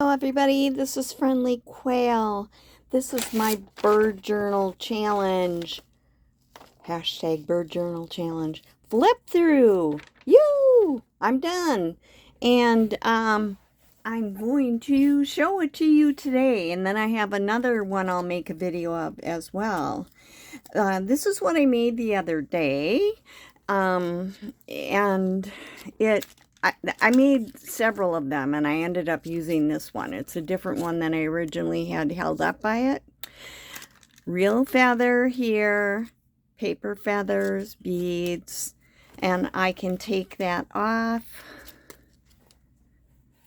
Hello everybody, this is Friendly Quail. This is my bird journal challenge. Hashtag bird journal challenge. Flip through. You! I'm done. And I'm going to show it to you today. And then I have another one I'll make a video of as well. This is what I made the other day. And I made several of them, and I ended up using this one. It's a different one than I originally had held up by it. Real feather here, paper feathers, beads, and I can take that off.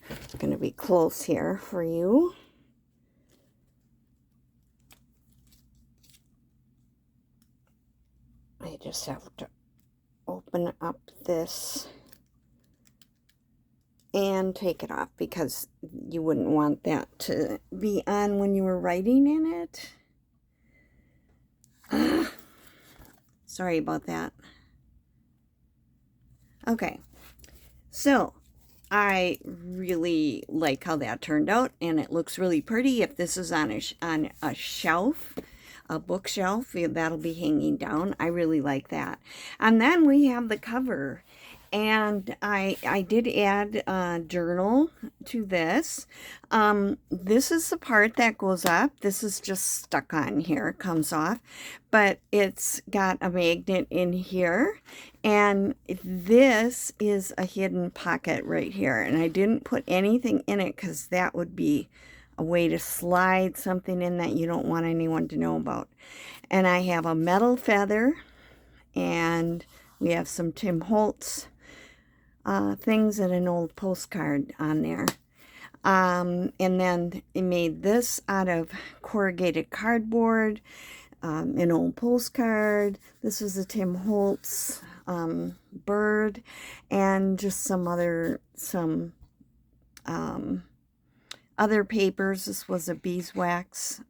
I'm going to be close here for you. I just have to open up this and take it off because you wouldn't want that to be on when you were writing in it. Sorry about that. Okay, so I really like how that turned out, and it looks really pretty. If this is on a shelf, a bookshelf, that'll be hanging down. I really like that. And then we have the cover. And I did add a journal to this. This is the part that goes up. This is just stuck on here. It comes off. But it's got a magnet in here. And this is a hidden pocket right here. And I didn't put anything in it because that would be a way to slide something in that you don't want anyone to know about. And I have a metal feather. And we have some Tim Holtz things and an old postcard on there. And then it made this out of corrugated cardboard, an old postcard. This was a Tim Holtz bird, and just some other papers. This was a beeswax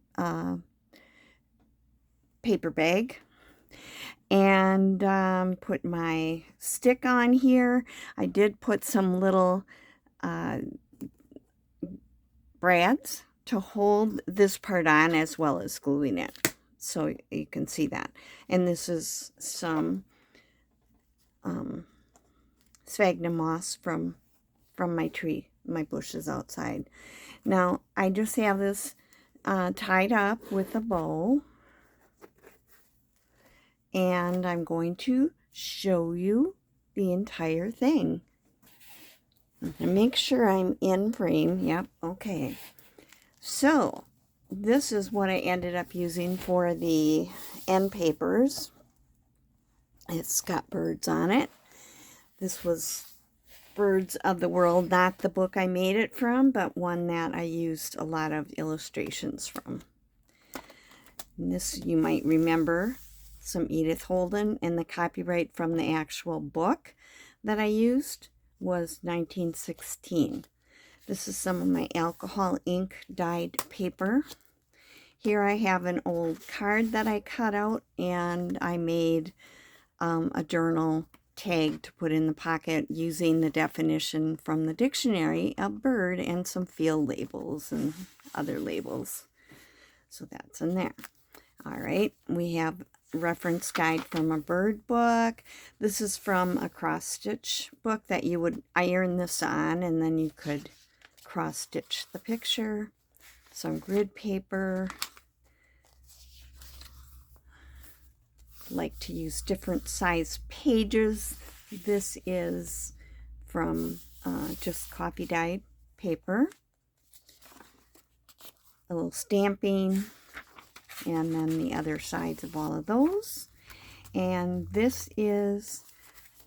paper bag. And put my stick on here. I did put some little brads to hold this part on, as well as gluing it, so you can see that. And this is some sphagnum moss from my tree, my bushes outside. Now I just have this tied up with a bow. And I'm going to show you the entire thing. And make sure I'm in frame. Yep, okay. So, this is what I ended up using for the end papers. It's got birds on it. This was Birds of the World, not the book I made it from, but one that I used a lot of illustrations from. And this, you might remember, some Edith Holden, and the copyright from the actual book that I used was 1916. This is some of my alcohol ink dyed paper. Here I have an old card that I cut out, and I made a journal tag to put in the pocket using the definition from the dictionary of bird and some field labels and other labels. So that's in there. All right, we have reference guide from a bird book. This is from a cross stitch book that you would iron this on, and then you could cross stitch the picture. Some grid paper. Like to use different size pages. This is from just coffee dyed paper. A little stamping. And then the other sides of all of those. And this is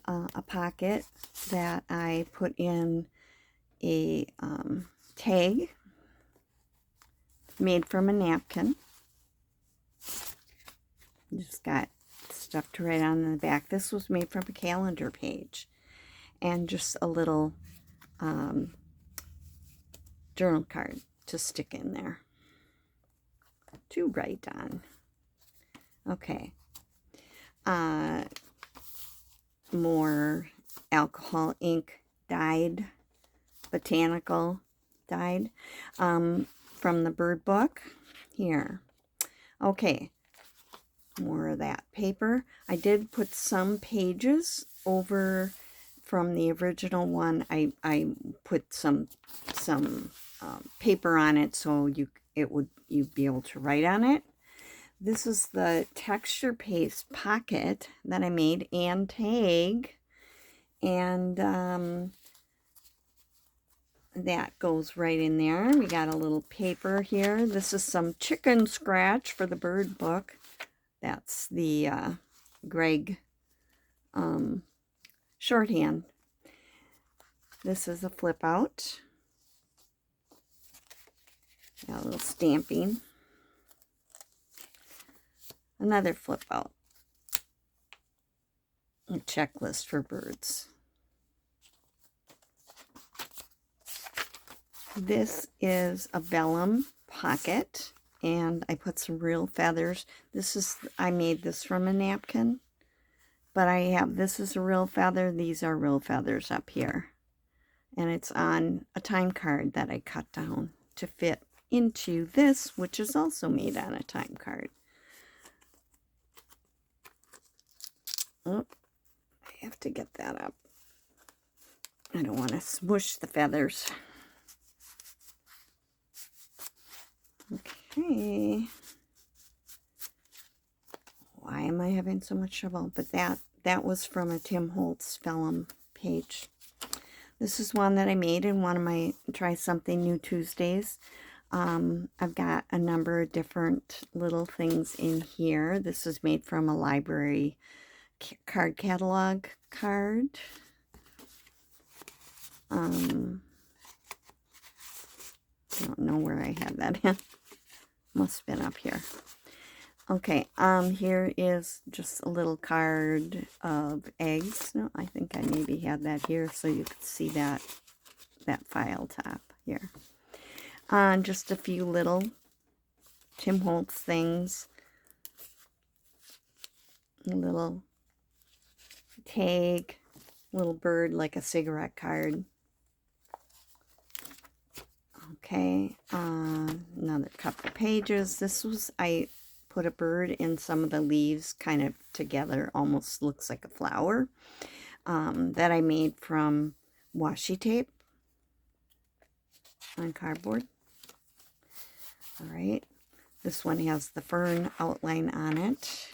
a pocket that I put in a tag made from a napkin. Just got stuff to write on the back. This was made from a calendar page. And just a little journal card to stick in there to write on. Okay. More alcohol ink dyed botanical dyed from the bird book. Here. Okay. More of that paper. I did put some pages over from the original one. I put some paper on it so you'd be able to write on it. This is the texture paste pocket that I made and tag, and that goes right in there. We got a little paper here. This is some chicken scratch for the bird book. That's the Greg shorthand. This is a flip out. Got a little stamping. Another flip out. A checklist for birds. This is a vellum pocket, and I put some real feathers. I made this from a napkin, but this is a real feather. These are real feathers up here. And it's on a time card that I cut down to fit into this, which is also made on a time card. Oh, I have to get that up. I don't want to smush the feathers. Okay. Why am I having so much trouble? But that was from a Tim Holtz vellum page. This is one that I made in one of my Try Something New Tuesdays. I've got a number of different little things in here. This is made from a library card catalog card. I don't know where I had that in. Must have been up here. Okay, here is just a little card of eggs. No, I think I maybe had that here so you could see that file top here. Just a few little Tim Holtz things. A little tag, little bird like a cigarette card. Okay, another couple pages. I put a bird in some of the leaves kind of together, almost looks like a flower, that I made from washi tape on cardboard. All right, this one has the fern outline on it.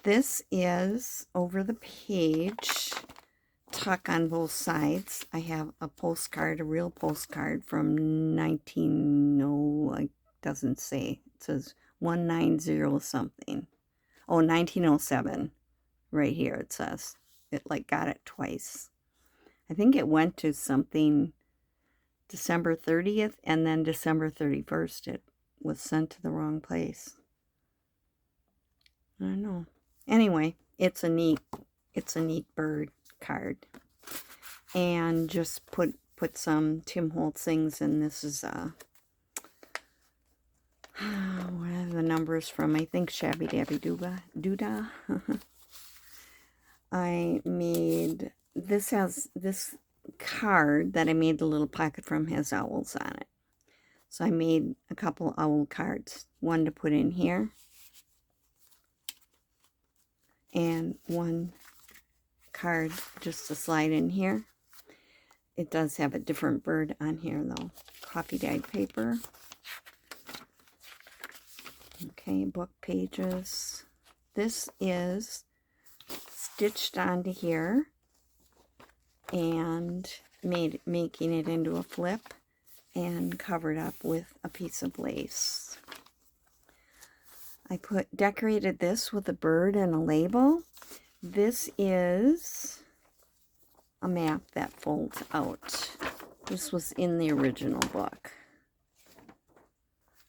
This is over the page, tuck on both sides. I have a postcard, a real postcard from it doesn't say, it says 190 something. Oh, 1907, right here it says. It got it twice. I think it went to something December 30th, and then December 31st it was sent to the wrong place. I don't know. Anyway, it's a neat bird card. And just put some Tim Holtz things in. This is what are the numbers from? I think Shabby Dabby Doodah. I made this card that I made the little pocket from has owls on it. So I made a couple owl cards. One to put in here. And one card just to slide in here. It does have a different bird on here though. Coffee dyed paper. Okay, book pages. This is stitched onto here and making it into a flip and covered up with a piece of lace. I decorated this with a bird and a label. This is a map that folds out. This was in the original book.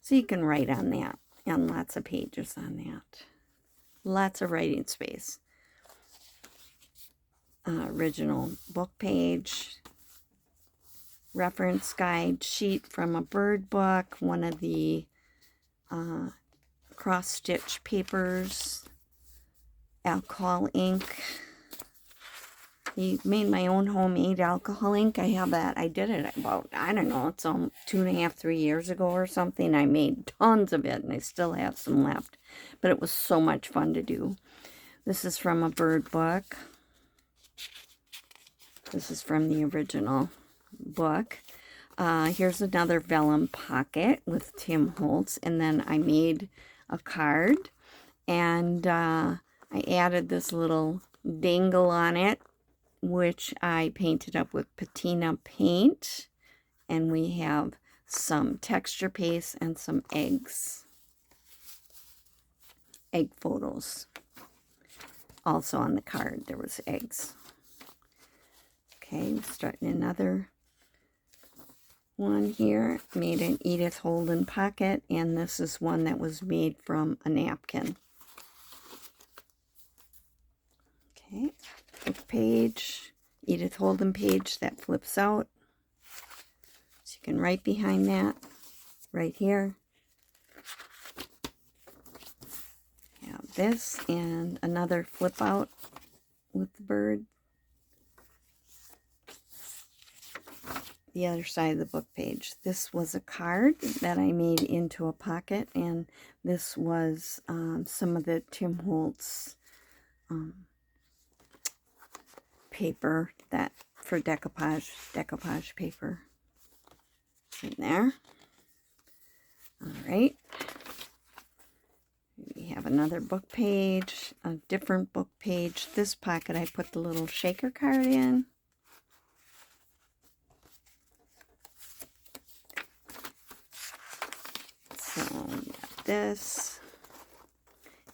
So you can write on that, and lots of pages on that. Lots of writing space. Original book page. Reference guide sheet from a bird book. One of the cross-stitch papers. Alcohol ink. I made my own homemade alcohol ink. I have that. I did it about, I don't know, it's 2.5, 3 years ago or something. I made tons of it, and I still have some left. But it was so much fun to do. This is from a bird book. This is from the original book. Here's another vellum pocket with Tim Holtz. And then I made a card. And I added this little dangle on it, which I painted up with patina paint. And we have some texture paste and some eggs. Egg photos. Also on the card, there was eggs. Okay, starting another one here. Made an Edith Holden pocket, and this is one that was made from a napkin. Okay, book page, Edith Holden page that flips out. So you can write behind that, right here. Have this and another flip out with the bird. The other side of the book page. This was a card that I made into a pocket, and this was some of the Tim Holtz paper that for decoupage paper. It's in there. All right. We have another book page, a different book page. This pocket I put the little shaker card in. So this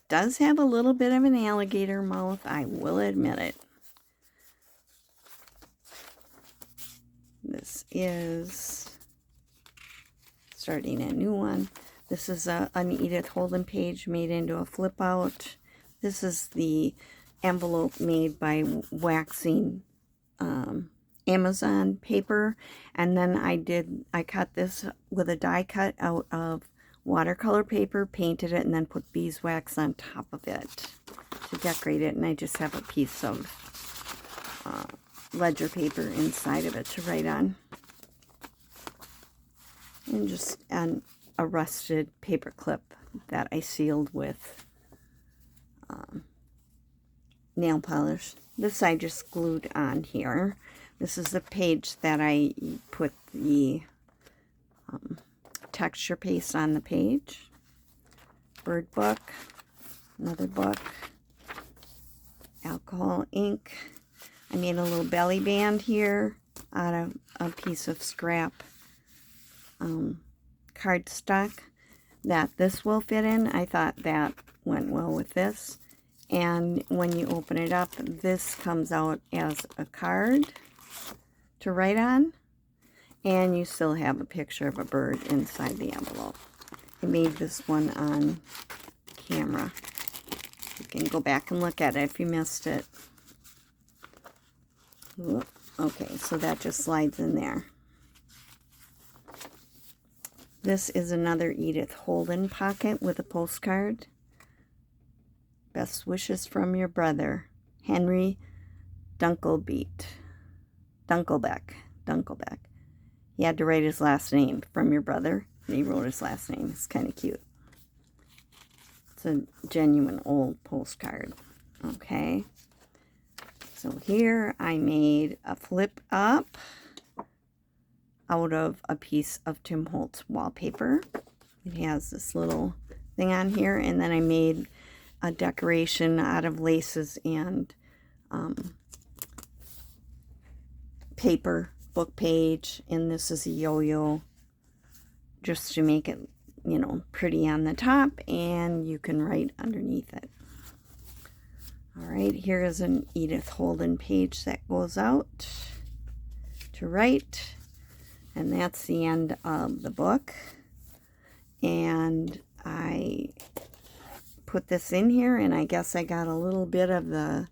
does have a little bit of an alligator mouth, I will admit it. This is starting a new one. This is an Edith Holden page made into a flip out. This is the envelope made by waxing Amazon paper, and then I cut this with a die cut out of watercolor paper, painted it, and then put beeswax on top of it to decorate it. And I just have a piece of ledger paper inside of it to write on, and just a rusted paper clip that I sealed with nail polish. This I just glued on here. This is the page that I put the texture paste on the page. Bird book, another book, alcohol ink. I made a little belly band here out of a piece of scrap cardstock that this will fit in. I thought that went well with this. And when you open it up, this comes out as a card to write on. And you still have a picture of a bird inside the envelope. I made this one on camera. You can go back and look at it if you missed it. Okay, so that just slides in there. This is another Edith Holden pocket with a postcard. Best wishes from your brother, Henry Dunkelbeck. He had to write his last name, from your brother, and he wrote his last name. It's kind of cute. It's a genuine old postcard. Okay. So here I made a flip up out of a piece of Tim Holtz wallpaper. It has this little thing on here, and then I made a decoration out of laces and paper, book page, and this is a yo-yo just to make it, you know, pretty on the top, and you can write underneath it. All right, here is an Edith Holden page that goes out to write, and that's the end of the book. And I put this in here, and I guess I got a little bit of the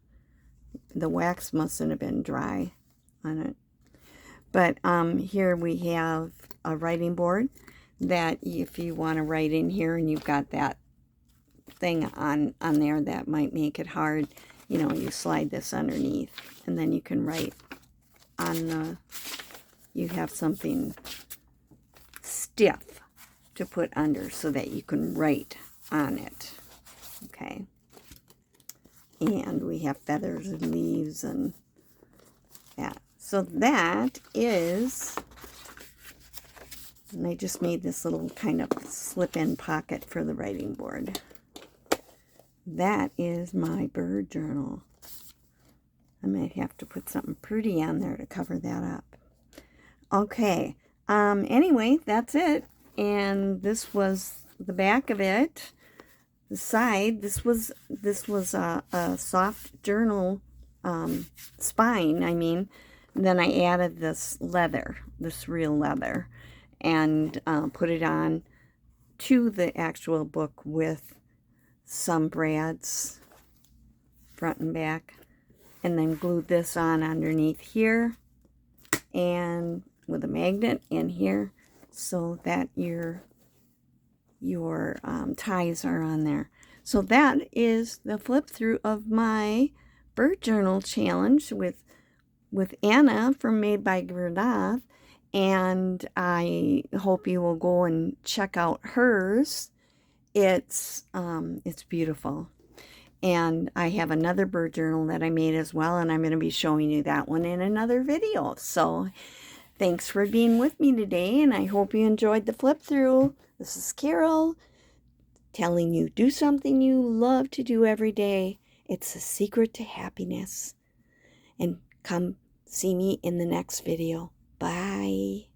wax mustn't have been dry on it. But here we have a writing board that if you want to write in here and you've got that thing on there that might make it hard, you know, you slide this underneath, and then you can write on the, you have something stiff to put under so that you can write on it. Okay. And we have feathers and leaves and that. So that is, and I just made this little kind of slip-in pocket for the writing board. That is my bird journal. I might have to put something pretty on there to cover that up. Okay. Anyway, that's it. And this was the back of it. The side, this was a soft journal spine, I mean. And then I added this leather, this real leather, and put it on to the actual book with some brads, front and back, and then glued this on underneath here, and with a magnet in here, so that your ties are on there. So that is the flip through of my bird journal challenge with Anna from Made by Gurnoth, and I hope you will go and check out hers. It's beautiful. And I have another bird journal that I made as well, and I'm going to be showing you that one in another video. So thanks for being with me today, and I hope you enjoyed the flip through. This is Carol telling you, do something you love to do every day. It's the secret to happiness. And come see me in the next video. Bye.